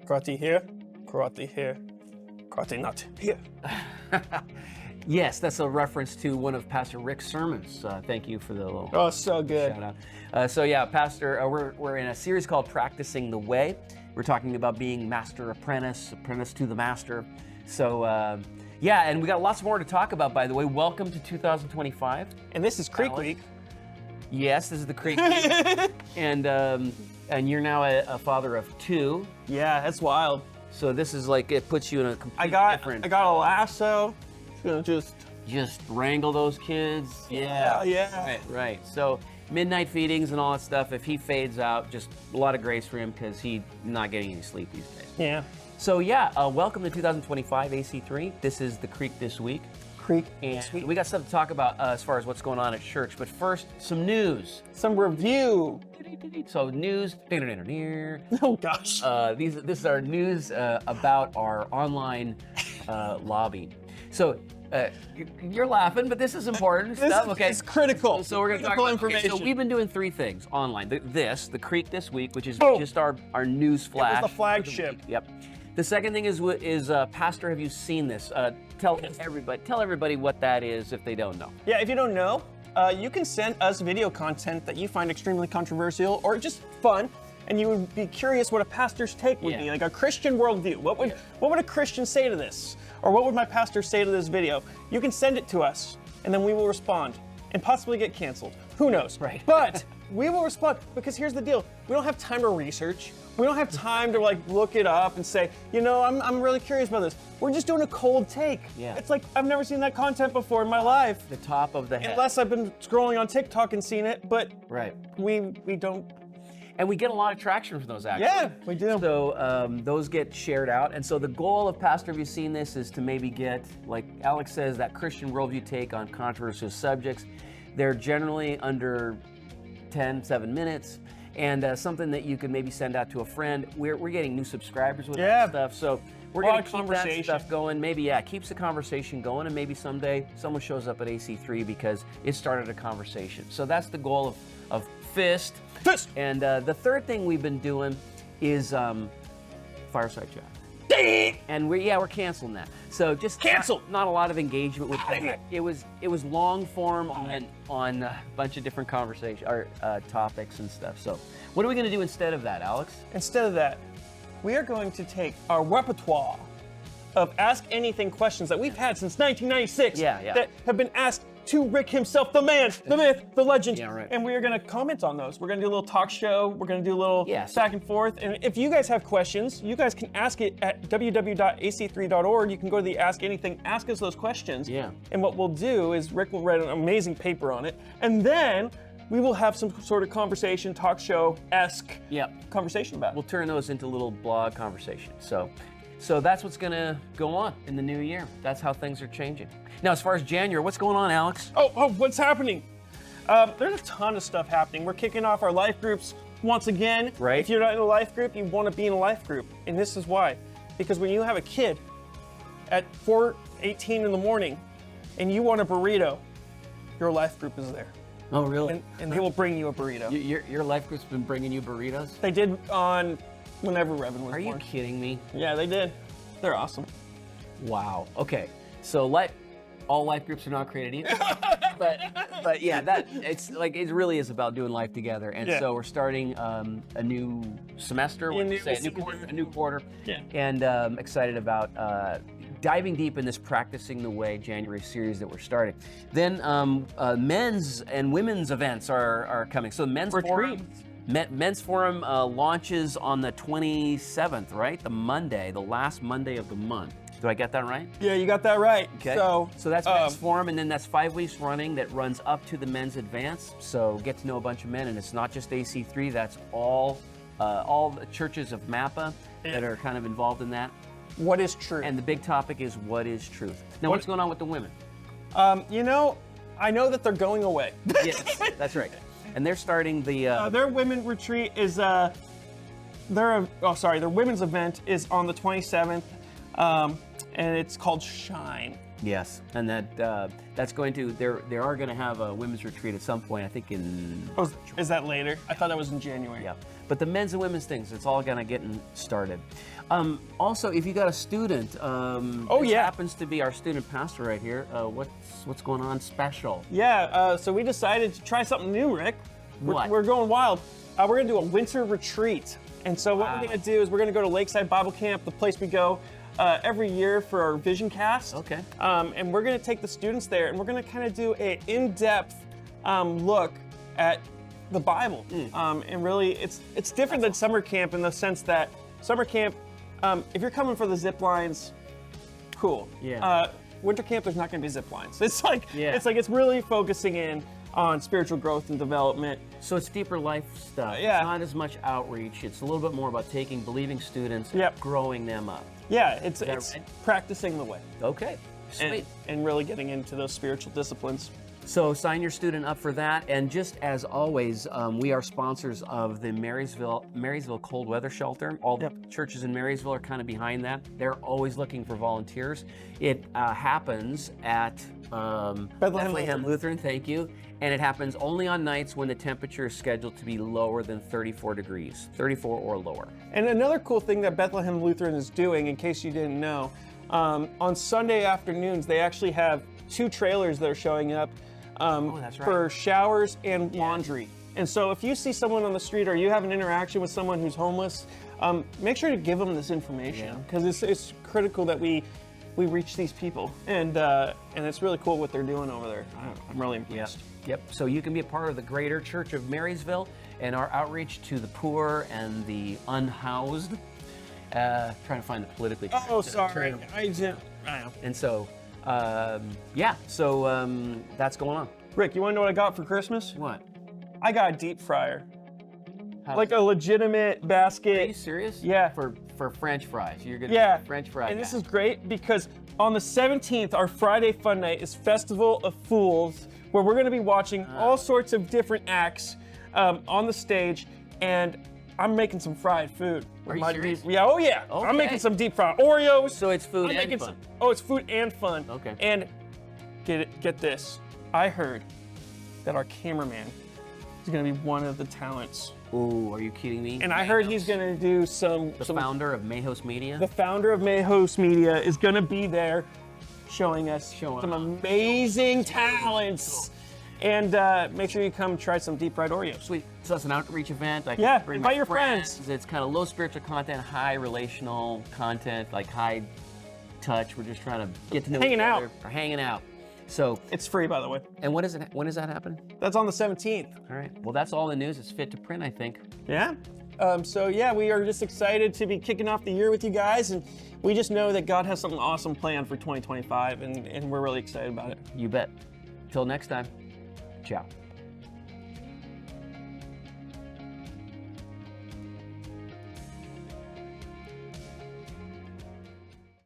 Karate here, karate not here. Yes, that's a reference to one of Pastor Rick's sermons. Thank you for the little Oh, so good. shout out. So yeah, Pastor, we're in a series called Practicing the Way. We're talking about being master apprentice to the master. So yeah, and we got lots more to talk about, by the way. Welcome to 2025. And this is Creek Alex. Week. Yes, this is the Creek Week. And you're now a father of 2. Yeah, that's wild. So this is like, it puts you in a completely different... I got a lasso. Gonna just wrangle those kids. Yeah. Right. So midnight feedings and all that stuff. If he fades out, just a lot of grace for him because he's not getting any sleep these days. Yeah. So yeah, welcome to 2025 AC3. This is the Creek this week. And we got stuff to talk about as far as what's going on at church. But first, some news. Some review. So news. Oh gosh. This is our news about our online lobbying. So you're laughing, but this is important stuff. Okay, it's critical. So we're going to talk about information. So we've been doing 3 things online. The Creek this week, which is Boom. just our news flash. It was the flagship. Yep. The second thing is Pastor, have you seen this? Tell everybody what that is if they don't know. Yeah, if you don't know, you can send us video content that you find extremely controversial or just fun, and you would be curious what a pastor's take would be, like a Christian worldview. What would a Christian say to this? Or what would my pastor say to this video? You can send it to us, and then we will respond, and possibly get canceled. Who knows? Right. But we will respond, because here's the deal. We don't have time to research. We don't have time to like look it up and say, I'm really curious about this. We're just doing a cold take. Yeah. It's like, I've never seen that content before in my life. The top of the head. Unless I've been scrolling on TikTok and seen it, but we don't. And we get a lot of traction from those, actually. Yeah, we do. So those get shared out. And so the goal of Pastor, have you seen this, is to maybe get, like Alex says, that Christian worldview take on controversial subjects. They're generally under 7 minutes. And something that you could maybe send out to a friend. We're getting new subscribers with that stuff. So we're going to keep that stuff going. Maybe, keeps the conversation going. And maybe someday someone shows up at AC3 because it started a conversation. So that's the goal of FIST. And the third thing we've been doing is Fireside Chat. And we're canceling that. So just cancel. Not a lot of engagement with that. It was long form on a bunch of different conversations or topics and stuff. So what are we going to do instead of that, Alex? Instead of that, we are going to take our repertoire of Ask Anything questions that we've had since 1996 that have been asked to Rick himself, the man, the myth, the legend. Yeah, right. And we are going to comment on those. We're going to do a little talk show. We're going to do a little back and forth. And if you guys have questions, you guys can ask it at www.ac3.org. You can go to the Ask Anything, ask us those questions. Yeah. And what we'll do is Rick will write an amazing paper on it. And then we will have some sort of conversation, talk show-esque conversation about it. We'll turn those into little blog conversations. So that's what's going to go on in the new year. That's how things are changing. Now, as far as January, what's going on, Alex? Oh, what's happening? There's a ton of stuff happening. We're kicking off our life groups once again. Right. If you're not in a life group, you want to be in a life group. And this is why. Because when you have a kid at 4:18 in the morning and you want a burrito, your life group is there. Oh, really? And they will bring you a burrito. Your life group's been bringing you burritos? They did on whenever Revan was Are you born. kidding me? Yeah, they did. They're awesome. Wow. Okay. So all life groups are not created either. but yeah, it really is about doing life together. And so we're starting a new semester. A new quarter. Yeah. And excited about diving deep in this Practicing the Way January series that we're starting. Then men's and women's events are coming. So Men's Forum launches on the 27th, right? The last Monday of the month. Do I get that right? Yeah, you got that right. Okay. So that's Men's Forum, and then that's 5 weeks running that runs up to the Men's Advance. So get to know a bunch of men, and it's not just AC3. That's all the churches of Mappa that are kind of involved in that. What is truth? And the big topic is what is truth. Now, what's going on with the women? I know that they're going away. Yes, that's right. And they're starting their women retreat is their women's event is on the 27th, and it's called Shine. Yes, and that's going to they are going to have a women's retreat at some point. I think in Oh, is that later? I thought that was in January. yeah, but the men's and women's things, it's all going to get started. Also, if you got a student, this happens to be our student pastor right here. What's going on special? Yeah, so we decided to try something new, Rick. What? We're going wild. We're going to do a winter retreat. And so what we're going to do is we're going to go to Lakeside Bible Camp, the place we go every year for our Vision Cast. Okay. And we're going to take the students there, and we're going to kind of do an in-depth look at the Bible. And really, it's different than summer camp in the sense that summer camp, if you're coming for the zip lines, cool. Yeah. Winter camp, there's not going to be zip lines. It's it's really focusing in on spiritual growth and development. So it's deeper life stuff. Yeah. It's not as much outreach. It's a little bit more about taking believing students and growing them up. Yeah, it's right? practicing the way. Okay. Sweet. And really getting into those spiritual disciplines. So sign your student up for that. And just as always, we are sponsors of the Marysville Cold Weather Shelter. All the churches in Marysville are kind of behind that. They're always looking for volunteers. It happens at Bethlehem Lutheran, thank you. And it happens only on nights when the temperature is scheduled to be lower than 34 degrees, 34 or lower. And another cool thing that Bethlehem Lutheran is doing, in case you didn't know, on Sunday afternoons, they actually have 2 trailers that are showing up for showers and laundry. And so if you see someone on the street or you have an interaction with someone who's homeless, make sure to give them this information, because it's critical that we reach these people. And it's really cool what they're doing over there. I'm really impressed. Yep. So you can be a part of the Greater Church of Marysville and our outreach to the poor and the unhoused. Trying to find the politically correct term. I know. And so, that's going on. Rick, you want to know what I got for Christmas? What? I got a deep fryer. How's Like a legitimate basket. Are you serious? Yeah. For French fries. You're gonna Yeah. be French fries. And this is great because on the 17th, our Friday fun night is Festival of Fools, where we're going to be watching all sorts of different acts on the stage, and I'm making some fried food. Are you serious? Yeah, oh yeah. Okay. I'm making some deep fried Oreos. So it's food I'm and making fun. it's food and fun. Okay. And get this. I heard that our cameraman is going to be one of the talents. Ooh, are you kidding me? And I heard he's going to do some founder of Mayhost Media. The founder of Mayhost Media is going to be there showing us some amazing talents. And make sure you come try some deep fried Oreos. Sweet. So that's an outreach event. I can Yeah, bring invite my your friends. It's kind of low spiritual content, high relational content, like high touch. We're just trying to get to know Hanging each out. other. We're hanging out. So, It's free, by the way. and when does that happen? That's on the 17th. All right. Well, that's all the news. It's fit to print, I think. Yeah. So yeah, we are just excited to be kicking off the year with you guys, and we just know that God has something awesome planned for 2025, and we're really excited about it. You bet. Till next time. Ciao.